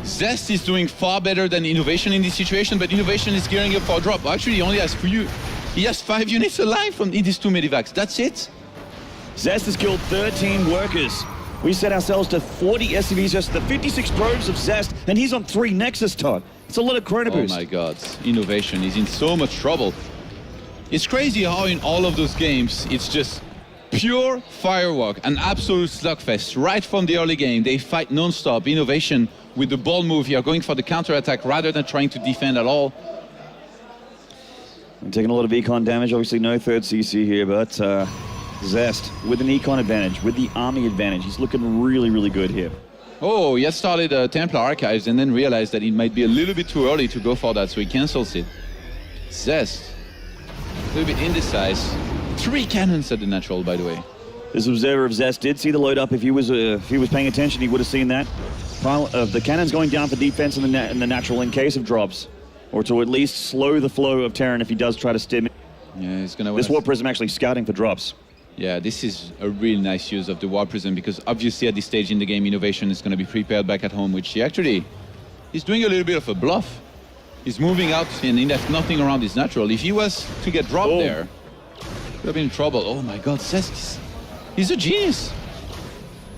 Zest is doing far better than Innovation in this situation, but Innovation is gearing up for a drop. Actually, he only has 5 units alive in these 2 medivacs. That's it. Zest has killed 13 workers. We set ourselves to 40 SCVs, just the 56 probes of Zest, and he's on 3 Nexus, Todd. It's a lot of chrono boost. Oh my god, Innovation is in so much trouble. It's crazy how in all of those games, it's just pure firework, an absolute slugfest. Right from the early game, they fight non-stop. Innovation with the ball move here, going for the counter-attack rather than trying to defend at all. I'm taking a lot of econ damage, obviously no third CC here, but Zest with an econ advantage, with the army advantage. He's looking really, really good here. Oh, he had started Templar Archives and then realized that it might be a little bit too early to go for that, so he cancels it. Zest, a little bit indecisive. 3 cannons at the natural, by the way. This observer of Zest did see the load up. If he was paying attention, he would have seen that. The cannons going down for defense in the natural in case of drops, or to at least slow the flow of Terran if he does try to stim it. Yeah, he's gonna. This Warp Prism actually scouting for drops. Yeah, this is a really nice use of the Warp Prism because obviously at this stage in the game, Innovation is going to be prepared back at home, which he's doing a little bit of a bluff. He's moving out and he left nothing around his natural. If he was to get dropped there, he would have been in trouble. Oh my god, Zest, he's a genius.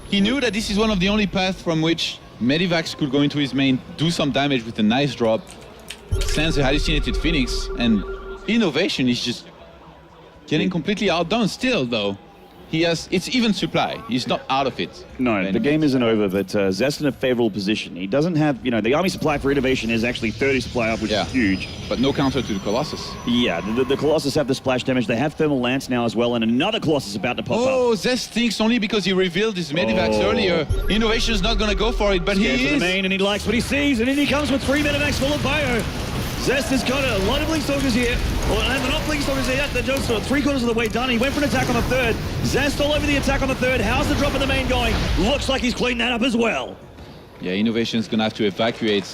He knew that this is one of the only paths from which Medivacs could go into his main, do some damage with a nice drop, sends a hallucinated Phoenix, and Innovation is just getting completely outdone still, though. It's even supply. He's not out of it. No, the game isn't over, but Zest in a favorable position. He doesn't have, the army supply for Innovation is actually 30 supply up, which is huge. But no counter to the Colossus. Yeah, the Colossus have the splash damage. They have Thermal Lance now as well, and another Colossus about to pop up. Oh, Zest thinks only because he revealed his Medivacs earlier. Innovation's not going to go for it, but he is. The main, and he likes what he sees, and in he comes with 3 Medivacs full of bio. Zest has got a lot of Blink Stalkers here. Well, they're not Blink Stalkers here. They're just 3/4 of the way done. He went for an attack on the 3rd. Zest all over the attack on the 3rd. How's the drop in the main going? Looks like he's cleaned that up as well. Yeah, Innovation's going to have to evacuate.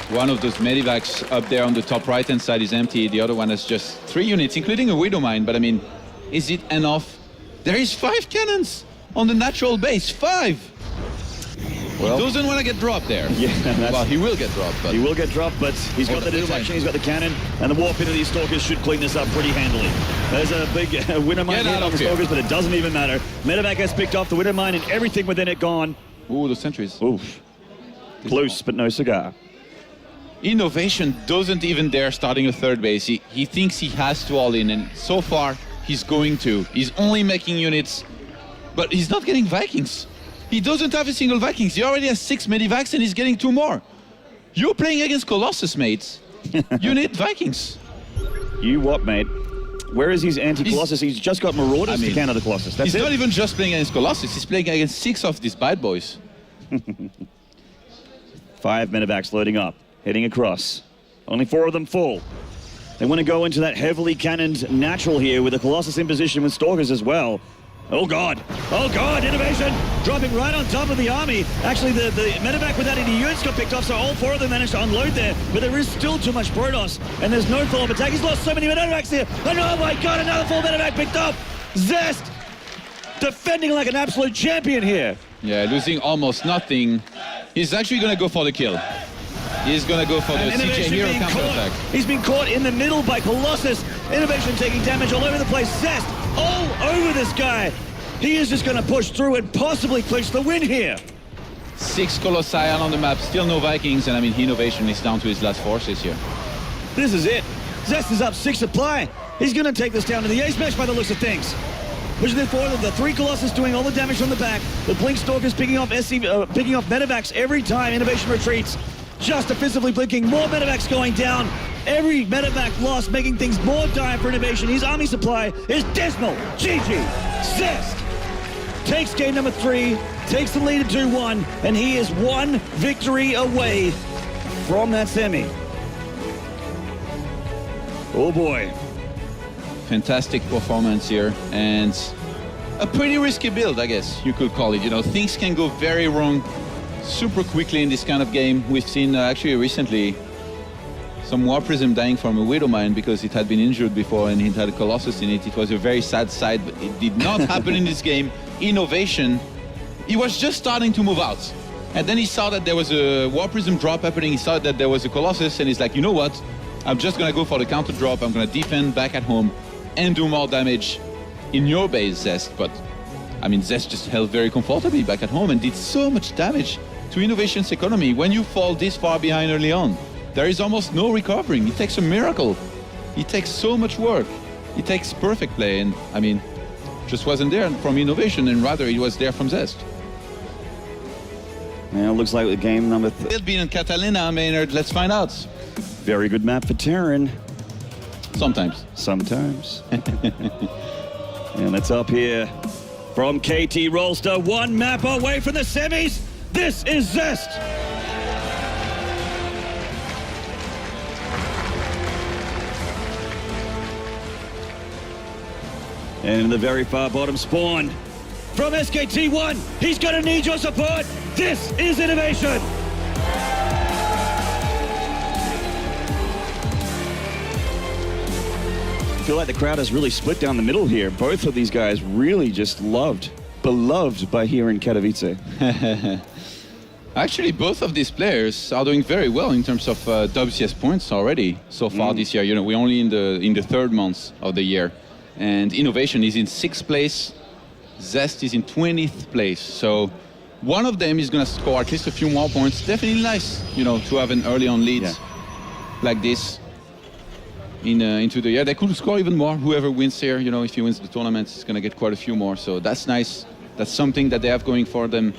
One of those Medivacs up there on the top right-hand side is empty. The other one has just 3 units, including a Widow Mine. But I mean, is it enough? There is 5 cannons on the natural base. 5! Well, he doesn't want to get dropped there. Yeah, well, he will get dropped. But he will get dropped, but he's got the detection, he's got the cannon, and the warp into these Stalkers should clean this up pretty handily. There's a big Widow Mine hit on the Stalkers, but it doesn't even matter. Medevac has picked off the Widow Mine and everything within it gone. Ooh, the sentries. Oof. Close, but no cigar. Innovation doesn't even dare starting a 3rd base. He thinks he has to all in, and so far, he's going to. He's only making units, but he's not getting Vikings. He doesn't have a single Vikings. He already has 6 Medivacs and he's getting 2 more. You're playing against Colossus, mates. You need Vikings. You what, mate? Where is his anti-Colossus? He's just got Marauders to counter the Colossus. That's he's not even just playing against Colossus. He's playing against 6 of these bad boys. 5 Medivacs loading up, heading across. Only 4 of them full. They want to go into that heavily cannoned natural here with the Colossus in position with Stalkers as well. Oh god, Innovation dropping right on top of the army. Actually, the Medevac without any units got picked off, so all 4 of them managed to unload there, but there is still too much Protoss, and there's no follow-up attack. He's lost so many Medevacs here, and oh my god, another full Medevac picked up. Zest defending like an absolute champion here. Yeah, losing almost nothing. He's actually going to go for the kill. He's going to go for the CJ Hero counter-attack. He's been caught in the middle by Colossus. Innovation taking damage all over the place. Zest all over this guy. He is just going to push through and possibly clinch the win here. 6 Colossi on the map, still no Vikings, and I mean, Innovation is down to his last forces here. This is it. Zest is up 6 supply. He's going to take this down to the ace match by the looks of things. Pushing it forward, the 3 Colossus doing all the damage from the back. The Blink Stalkers picking off Medevacs every time Innovation retreats. Just defensively blinking, more Medevacs going down. Every Medevac loss making things more dire for Innovation. His army supply is dismal. GG. Zest takes game number 3 takes the lead at 2-1, and he is one victory away from that semi. Oh boy. Fantastic performance here, and a pretty risky build, I guess you could call it. You know, things can go very wrong super quickly in this kind of game. We've seen actually recently some War Prism dying from a Widow Mine because it had been injured before and it had a Colossus in it. It was a very sad sight, but it did not happen in this game. Innovation, he was just starting to move out. And then he saw that there was a War Prism drop happening. He saw that there was a Colossus, and he's like, you know what? I'm just gonna go for the counter drop. I'm gonna defend back at home and do more damage in your base, Zest. But I mean, Zest just held very comfortably back at home and did so much damage to Innovation's economy. When you fall this far behind early on, there is almost no recovering. It takes a miracle. It takes so much work. It takes perfect play, and I mean, just wasn't there from Innovation, and rather it was there from Zest. Yeah, it looks like the game number They'll be in Catalina, Maynard. Let's find out. Very good map for Terran. Sometimes. Sometimes. And it's up here from KT Rolster, one map away from the semis. This is Zest. And in the very far bottom spawn from SKT1, he's gonna need your support. This is Innovation. I feel like the crowd has really split down the middle here. Both of these guys really just beloved by here in Katowice. Actually, both of these players are doing very well in terms of WCS points already so far this year. You know, we're only in the third month of the year, and Innovation is in 6th place. Zest is in 20th place. So one of them is going to score at least a few more points. Definitely nice, you know, to have an early on lead like this into the year. They could score even more. Whoever wins here, you know, if he wins the tournament, is going to get quite a few more. So that's nice. That's something that they have going for them.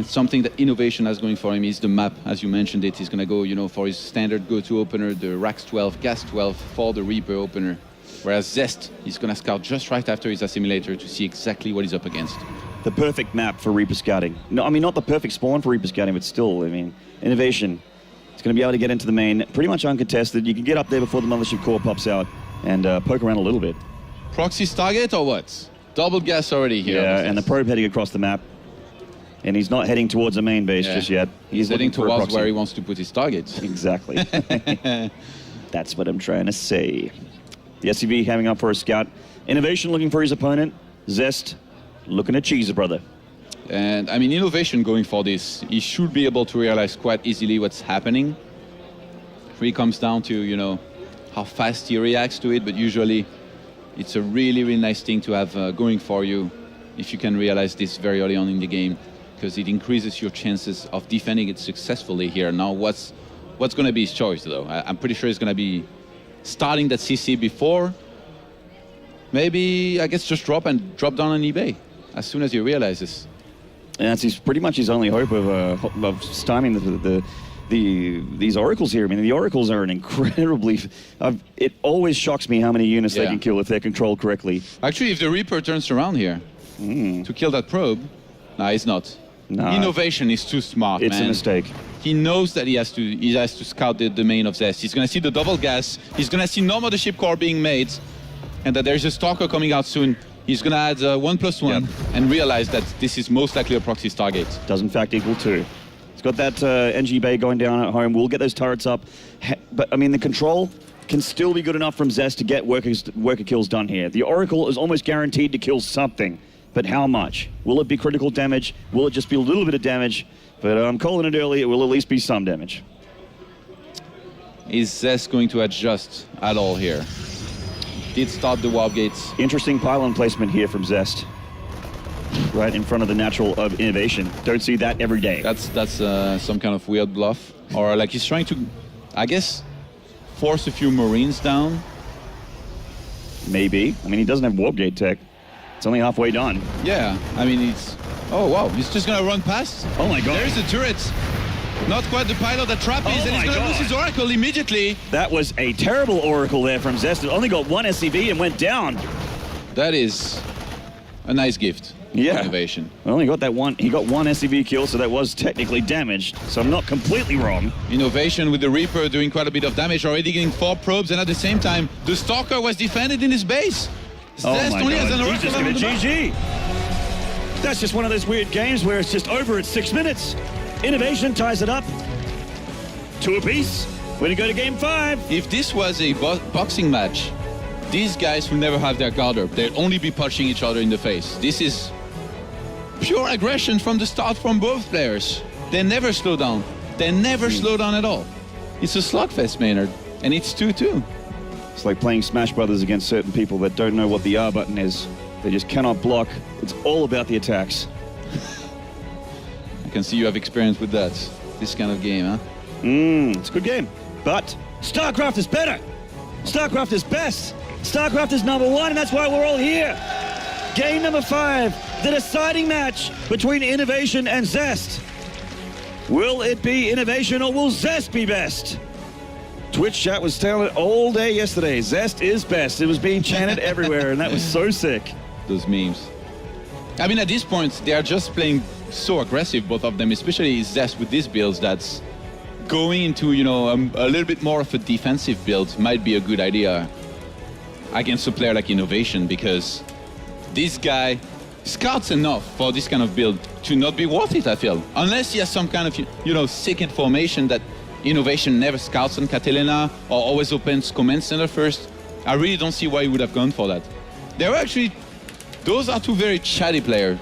Something that Innovation has going for him is the map, as you mentioned it. He's going to go, you know, for his standard go-to opener, the Rax 12, Gas 12 for the Reaper opener. Whereas Zest is going to scout just right after his assimilator to see exactly what he's up against. The perfect map for Reaper scouting. No, I mean, not the perfect spawn for Reaper scouting, but still, I mean, Innovation. It's going to be able to get into the main pretty much uncontested. You can get up there before the Mothership core pops out and poke around a little bit. Proxy Stargate or what? Double gas already here. Yeah, and the probe heading across the map. And he's not heading towards the main base just yet. He's heading towards where he wants to put his targets. Exactly. That's what I'm trying to say. The SCV having up for a scout. Innovation looking for his opponent. Zest looking at Cheeser Brother. And I mean, Innovation going for this, he should be able to realize quite easily what's happening. It really comes down to, you know, how fast he reacts to it, but usually it's a really, really nice thing to have going for you if you can realize this very early on in the game, because it increases your chances of defending it successfully here. Now, what's going to be his choice, though? I'm pretty sure it's going to be starting that CC before. Maybe, I guess, just drop down on eBay as soon as he realizes. And that's pretty much his only hope of stymieing these oracles here. I mean, the oracles are an incredibly... it always shocks me how many units they can kill if they're controlled correctly. Actually, if the Reaper turns around here to kill that probe, no, he's not. Nah. Innovation is too smart, It's man. a mistake. He knows that he has to scout the main of Zest. He's going to see the double gas. He's going to see no Mothership core being made, and that there's a Stalker coming out soon. He's going to add 1+1 and realize that this is most likely a proxy Stargate. Does in fact equal 2. He's got that NG Bay going down at home. We'll get those turrets up. But, I mean, the control can still be good enough from Zest to get worker kills done here. The Oracle is almost guaranteed to kill something. But how much? Will it be critical damage? Will it just be a little bit of damage? But I'm calling it early. It will at least be some damage. Is Zest going to adjust at all here? Did start the warp gates. Interesting pylon placement here from Zest. Right in front of the natural of Innovation. Don't see that every day. That's some kind of weird bluff. Or like he's trying to, I guess, force a few Marines down. Maybe. I mean, he doesn't have warp gate tech. It's only halfway done. Yeah, I mean, it's... Oh, wow, he's just going to run past. Oh, my God. There's the turret. Not quite the pilot that Trap is, and he's going to lose his Oracle immediately. That was a terrible Oracle there from Zest. It only got one SCV and went down. That is a nice gift. Yeah. Innovation. Well, he got that one. He got one SCV kill, so that was technically damaged. So I'm not completely wrong. Innovation with the Reaper doing quite a bit of damage, already getting 4 probes, and at the same time, the Stalker was defended in his base. Oh Zest my only God. has an He's just going to GG. That's just one of those weird games where it's just over at 6 minutes. Innovation ties it up 2 apiece. Way to go to game 5. If this was a boxing match, these guys will never have their guard up. They'll only be punching each other in the face. This is pure aggression from the start from both players. They never slow down. They never slow down at all. It's a slugfest, Maynard, and it's 2-2. It's like playing Smash Brothers against certain people that don't know what the R button is. They just cannot block. It's all about the attacks. I can see you have experience with that. This kind of game, huh? It's a good game. But StarCraft is better. StarCraft is best. StarCraft is number 1, and that's why we're all here. Game number 5, the deciding match between Innovation and Zest. Will it be Innovation or will Zest be best? Twitch chat was telling it all day yesterday. Zest is best. It was being chanted everywhere, and that was so sick. Those memes. I mean, at this point, they are just playing so aggressive, both of them, especially Zest with these builds. That's going into, you know, a little bit more of a defensive build might be a good idea against a player like Innovation, because this guy scouts enough for this kind of build to not be worth it, I feel. Unless he has some kind of, you know, sick information that Innovation never scouts on Catalina or always opens command center first. I really don't see why he would have gone for that. They were actually, those are 2 very chatty players.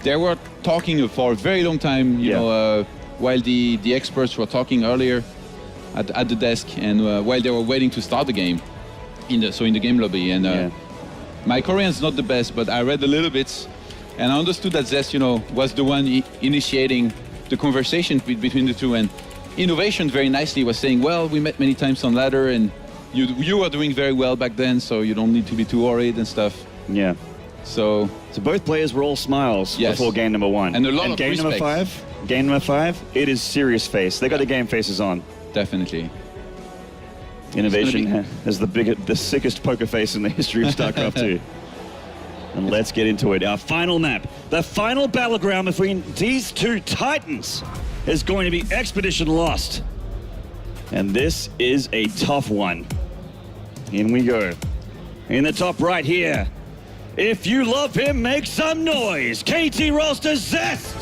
They were talking for a very long time, you know, while the experts were talking earlier at the desk, and while they were waiting to start the game, in the game lobby. And my Korean's not the best, but I read a little bit, and I understood that Zest, you know, was the one initiating the conversation between the 2. And Innovation very nicely was saying, well, we met many times on ladder, and you were doing very well back then, so you don't need to be too worried and stuff. Yeah. So both players were all smiles before game number 1. And a lot of game respect. Game number 5, it is serious face. They got the game faces on. Definitely. Innovation has the sickest poker face in the history of StarCraft 2. And let's get into it. Our final map, the final battleground between these 2 titans, is going to be Expedition Lost. And this is a tough one. In we go. In the top right here, if you love him, make some noise. KT roster Zest.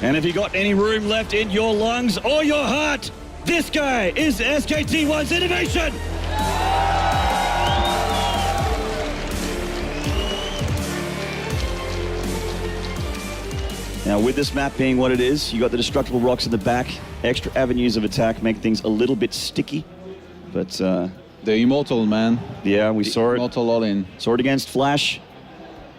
And if you got any room left in your lungs or your heart, this guy is SKT1's Innovation. Now, with this map being what it is, you got the destructible rocks in the back, extra avenues of attack, make things a little bit sticky. But the Immortal, man. Yeah, we saw it. Immortal all in. Saw it against Flash.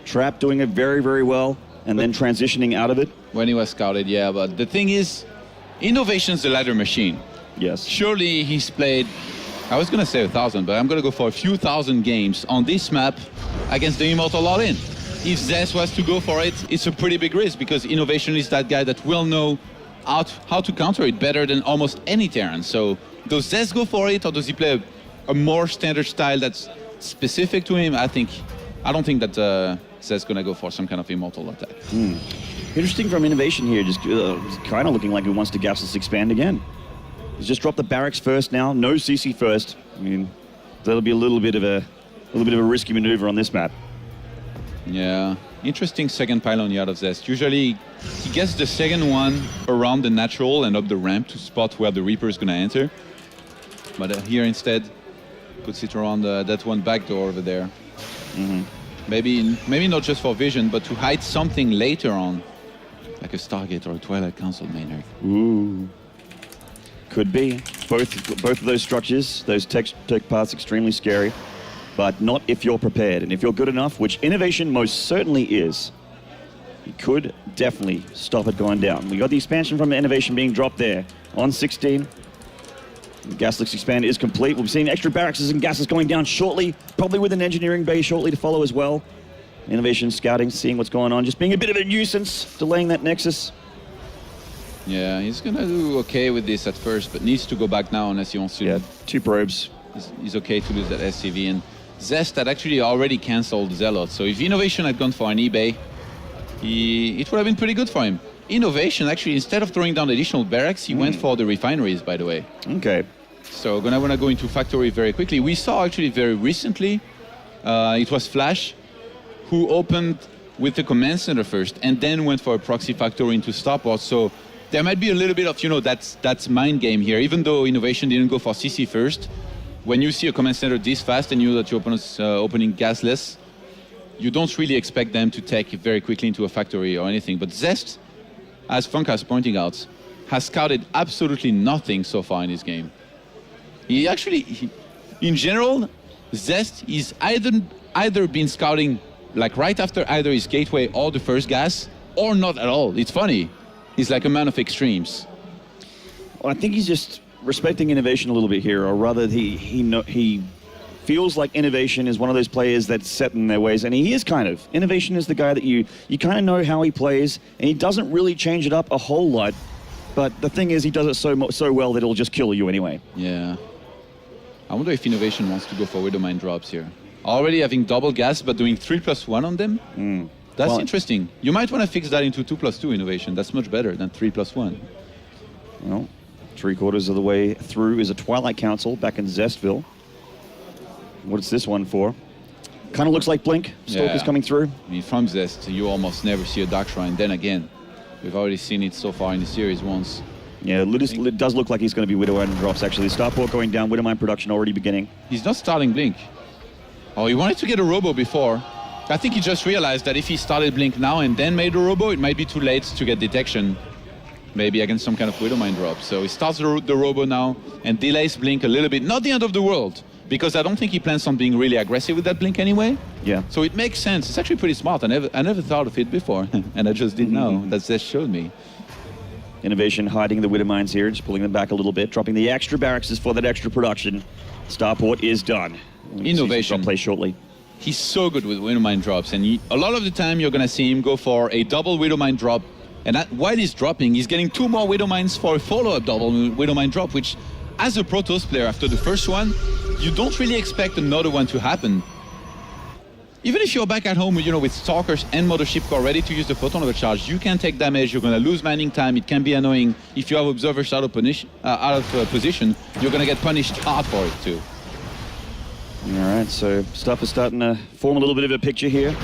Trap doing it very, very well, and then transitioning out of it. When he was scouted, yeah. But the thing is, Innovation's the ladder machine. Yes. Surely he's played, I was going to say 1,000, but I'm going to go for a few thousand games on this map against the Immortal all in. If Zest was to go for it, it's a pretty big risk, because Innovation is that guy that will know how to counter it better than almost any Terran. So does Zest go for it, or does he play a more standard style that's specific to him? I don't think that Zest going to go for some kind of Immortal attack. Interesting from Innovation here, just kind of looking like he wants to gasless expand again. He's just dropped the barracks first now, no CC first. I mean, that'll be a little bit of a risky maneuver on this map. Yeah, interesting second pylon out of Zest. Usually he gets the second one around the natural and up the ramp to spot where the Reaper is going to enter. But here instead, puts it around that one back door over there. Maybe not just for vision, but to hide something later on, like a Stargate or a Twilight Council Maynard. Ooh, could be. Both of those structures, those tech parts, extremely scary. But not if you're prepared. And if you're good enough, which Innovation most certainly is, you could definitely stop it going down. We got the expansion from Innovation being dropped there on 16. The Gaslix expand is complete. We'll be seeing extra barracks and gases going down shortly, probably with an engineering bay shortly to follow as well. Innovation scouting, seeing what's going on, just being a bit of a nuisance, delaying that Nexus. Yeah, he's going to do okay with this at first, but needs to go back now unless he wants to. Yeah, 2 probes. He's okay to lose that SCV. And Zest had actually already cancelled Zealot, so if Innovation had gone for an eBay, it would have been pretty good for him. Innovation, actually, instead of throwing down additional barracks, he went for the refineries, by the way. Okay. So gonna want to go into factory very quickly. We saw actually very recently, it was Flash, who opened with the command center first, and then went for a proxy factory into starport. So there might be a little bit of, that's mind game here. Even though Innovation didn't go for CC first, when you see a command center this fast and you know that your opponent's opening gasless, you don't really expect them to take it very quickly into a factory or anything. But Zest, as Funk is pointing out, has scouted absolutely nothing so far in this game. He actually, in general, Zest is either been scouting like right after either his gateway or the first gas, or not at all. It's funny. He's like a man of extremes. Well, I think he's just respecting Innovation a little bit here, or rather he feels like Innovation is one of those players that's set in their ways, and he is kind of. Innovation is the guy that you kind of know how he plays, and he doesn't really change it up a whole lot, but the thing is he does it so well that it'll just kill you anyway. Yeah. I wonder if Innovation wants to go for Widowmine drops here. Already having double gas, but doing 3+1 on them? That's interesting. You might want to fix that into 2+2 Innovation. That's much better than 3+1. Well, 3/4 of the way through is a Twilight Council back in Zestville. What's this one for? Kind of looks like Blink. Stalker's coming through. I mean, from Zest, you almost never see a Dark Shrine. Then again, we've already seen it so far in the series once. Yeah, it does look like he's going to be Widowmine drops, actually. Starport going down, Widowmine production already beginning. He's not starting Blink. Oh, he wanted to get a Robo before. I think he just realized that if he started Blink now and then made a Robo, it might be too late to get detection. Maybe against some kind of Widowmine drop. So he starts the Robo now and delays Blink a little bit. Not the end of the world, because I don't think he plans on being really aggressive with that Blink anyway. Yeah. So it makes sense. It's actually pretty smart. I never thought of it before, and I just didn't know. That Zest showed me. Innovation hiding the Widowmines here, just pulling them back a little bit, dropping the extra barracks for that extra production. Starport is done. Innovation. Play shortly. He's so good with Widowmine drops, and a lot of the time you're gonna see him go for a double Widowmine drop, and while he's dropping, he's getting 2 more Widowmines for a follow-up double Widowmine drop, which, as a Protoss player after the first one, you don't really expect another one to happen. Even if you're back at home, with Stalkers and Mothership Core ready to use the Photon Overcharge, you can take damage, you're gonna lose mining time, it can be annoying. If you have Observers out of position, you're gonna get punished hard for it too. All right, so stuff is starting to form a little bit of a picture here.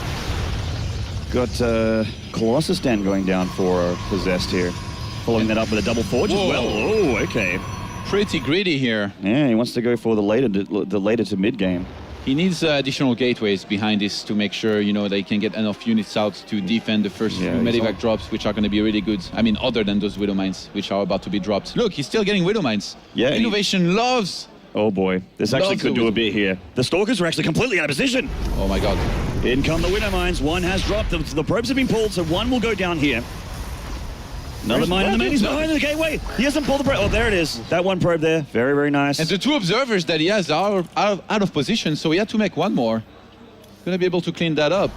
Got Colossus Den going down for Zest here. Following that up with a double forge as well. Oh, okay. Pretty greedy here. Yeah, he wants to go for the later to mid game. He needs additional gateways behind this to make sure, they can get enough units out to defend the first few Medivac drops, which are going to be really good. I mean, other than those Widowmines, which are about to be dropped. Look, he's still getting Widowmines. Yeah. Innovation loves. Oh boy, this actually could do a bit here. The Stalkers are actually completely out of position. Oh my god. In come the Widowmines. One has dropped. The probes have been pulled, so one will go down here. Another mine in the main. He's behind the gateway. He hasn't pulled the probe. Oh, there it is. That one probe there. Very, very nice. And the 2 observers that he has are out of position, so he had to make 1 more. Gonna be able to clean that up.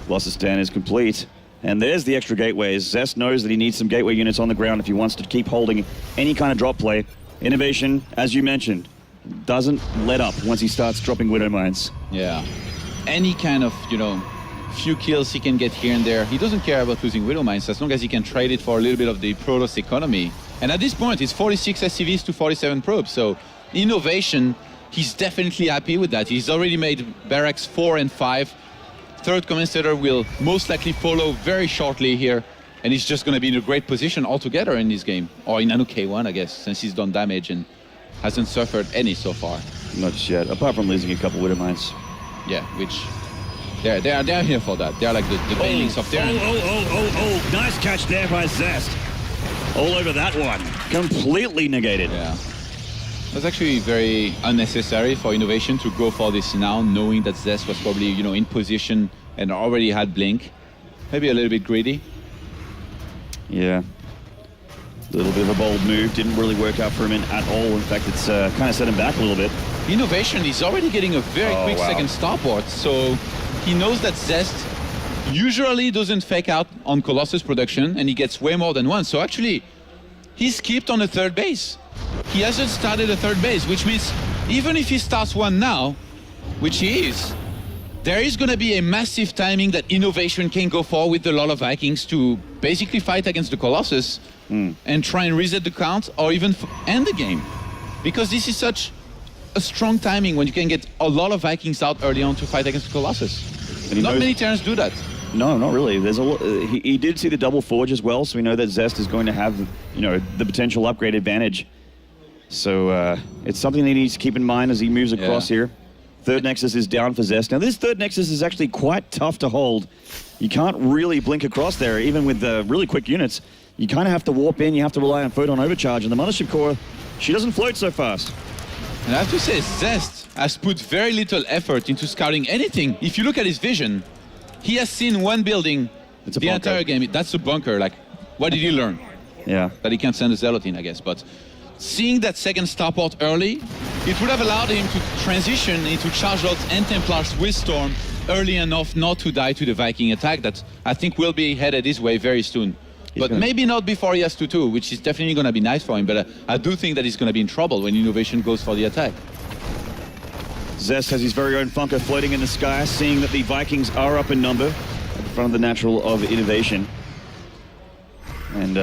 Colossus Den is complete. And there's the extra gateways. Zest knows that he needs some gateway units on the ground if he wants to keep holding any kind of drop play. Innovation, as you mentioned, doesn't let up once he starts dropping Widowmines. Yeah. Any kind of, few kills he can get here and there. He doesn't care about losing Widowmines as long as he can trade it for a little bit of the Protoss economy. And at this point, it's 46 SCVs to 47 probes. So Innovation, he's definitely happy with that. He's already made barracks 4 and 5. Third command center will most likely follow very shortly here. And he's just going to be in a great position altogether in this game. Or in Nano K1, I guess, since he's done damage and hasn't suffered any so far. Not just yet, apart from losing a couple Widowmines. Yeah, which... They're here for that. They're like the Banelings of Terran. Oh, nice catch there by Zest. All over that one. Completely negated. Yeah. It was actually very unnecessary for Innovation to go for this now, knowing that Zest was probably, in position and already had Blink. Maybe a little bit greedy. Yeah. A little bit of a bold move. Didn't really work out for him at all. In fact, it's kind of set him back a little bit. Innovation is already getting a very quick second starport, so he knows that Zest usually doesn't fake out on Colossus production, and he gets way more than one. So actually, he's skipped on the third base. He hasn't started a third base, which means even if he starts one now, which he is, there is going to be a massive timing that Innovation can go for with a lot of Vikings to basically fight against the Colossus and try and reset the count or even end the game. Because this is such a strong timing when you can get a lot of Vikings out early on to fight against the Colossus. Not many Terrans do that. No, not really. There's a he did see the double forge as well, so we know that Zest is going to have, you know, the potential upgrade advantage. So it's something that he needs to keep in mind as he moves across here. Third Nexus is down for Zest. Now this third Nexus is actually quite tough to hold. You can't really blink across there, even with the really quick units. You kind of have to warp in, you have to rely on Photon Overcharge, and the Mothership Core, she doesn't float so fast. And I have to say, Zest has put very little effort into scouting anything. If you look at his vision, he has seen one building the entire game. That's a bunker. Like, what did he learn? Yeah. That he can't send a Zealot in, I guess. But seeing that second starport early, it would have allowed him to transition into Charge Lots and Templars with Storm early enough not to die to the Viking attack that I think will be headed his way very soon. But maybe not before he has 2-2, which is definitely going to be nice for him. But I do think that he's going to be in trouble when Innovation goes for the attack. Zest has his very own Funker floating in the sky, seeing that the Vikings are up in number at the front of the natural of Innovation. And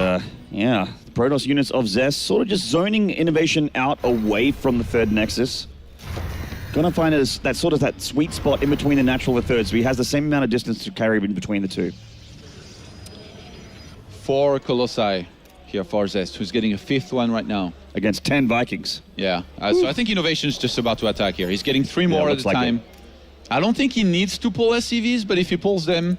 yeah, the Protoss units of Zest sort of just zoning Innovation out away from the third Nexus. Gonna find that sort of that sweet spot in between the natural and the third, so he has the same amount of distance to carry in between the two. 4 Colossi here for Zest, who's getting a 5th one right now. Against 10 Vikings. Yeah, so I think Innovation is just about to attack here. He's getting 3 more at a time. I don't think he needs to pull SCVs, but if he pulls them,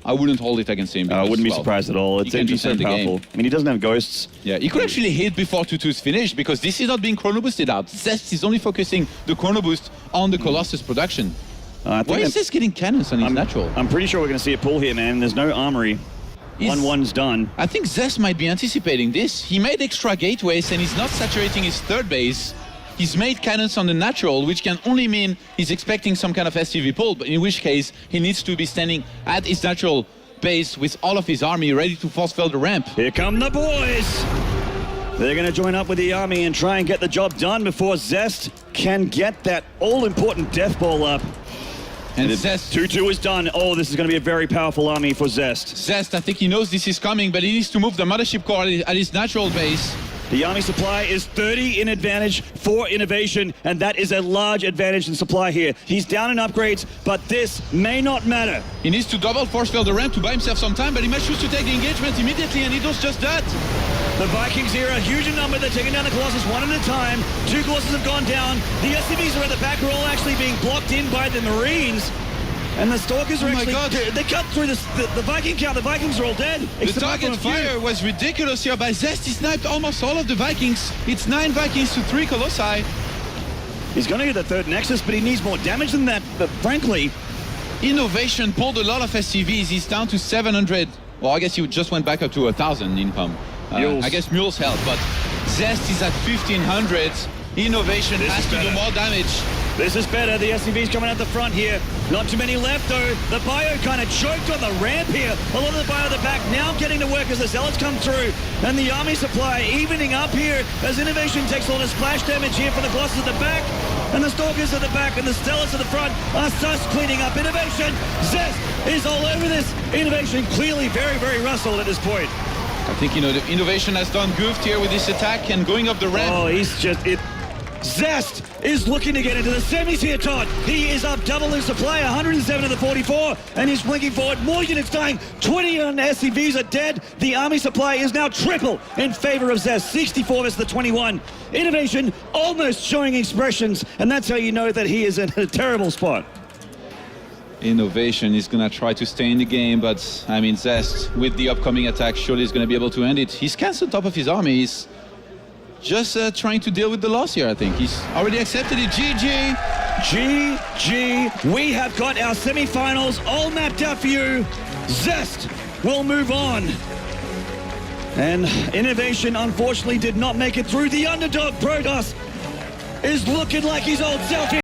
I wouldn't hold it against him. I wouldn't be surprised at all. It's so powerful. I mean, he doesn't have ghosts. Yeah, he could actually hit before 2-2 is finished because this is not being chrono boosted out. Zest is only focusing the chrono boost on the Colossus production. Why is Zest getting cannons on his natural? I'm pretty sure we're going to see a pull here, man. There's no armory. 1-1's done. I think Zest might be anticipating this. He made extra gateways and he's not saturating his third base. He's made cannons on the natural, which can only mean he's expecting some kind of SCV pull, but in which case he needs to be standing at his natural base with all of his army ready to force fill the ramp. Here come the boys! They're going to join up with the army and try and get the job done before Zest can get that all-important death ball up. And Zest 2-2 is done. Oh, this is going to be a very powerful army for Zest. Zest, I think he knows this is coming, but he needs to move the Mothership Core at his natural base. The army supply is 30 in advantage for Innovation, and that is a large advantage in supply here. He's down in upgrades, but this may not matter. He needs to double force fill the ramp to buy himself some time, but he might choose to take the engagement immediately, and he does just that. The Vikings here are huge in number. They're taking down the Colossus one at a time. 2 Colossus have gone down. The SCVs are at the back, are all actually being blocked in by the Marines. And the Stalkers are actually... They cut through the Viking count. The Vikings are all dead. The target fire was ridiculous here by Zest. He sniped almost all of the Vikings. It's 9 Vikings to 3 Colossi. He's going to get the third Nexus, but he needs more damage than that. But frankly... Innovation pulled a lot of SCVs. He's down to 700. Well, I guess he just went back up to 1,000 income. I guess Mules helped, but Zest is at 1,500. Innovation has to do more damage. This is better. The SCV's coming out the front here. Not too many left, though. The Bio kind of choked on the ramp here. A lot of the Bio at the back now getting to work as the Zealots come through. And the army supply evening up here as Innovation takes a lot of splash damage here for the Colossus at the back. And the Stalkers at the back and the Stellates at the front are sus cleaning up. Innovation, Zest is all over this. Innovation clearly very, very rustled at this point. I think, you know, the Innovation has done goofed here with this attack and going up the ramp. Oh, he's just... Zest is looking to get into the semis here, Todd. He is up double in supply, 107 of the 44, and he's blinking forward. More units dying. 20 on SCVs are dead. The army supply is now triple in favor of Zest. 64 versus the 21. Innovation almost showing expressions, and that's how you know that he is in a terrible spot. Innovation is going to try to stay in the game, but I mean, Zest, with the upcoming attack, surely is going to be able to end it. He's cancelled top of his army. He's just trying to deal with the loss here, I think. He's already accepted it. GG. GG. We have got our semi-finals all mapped out for you. Zest will move on. And Innovation, unfortunately, did not make it through. The underdog Protoss is looking like his old self.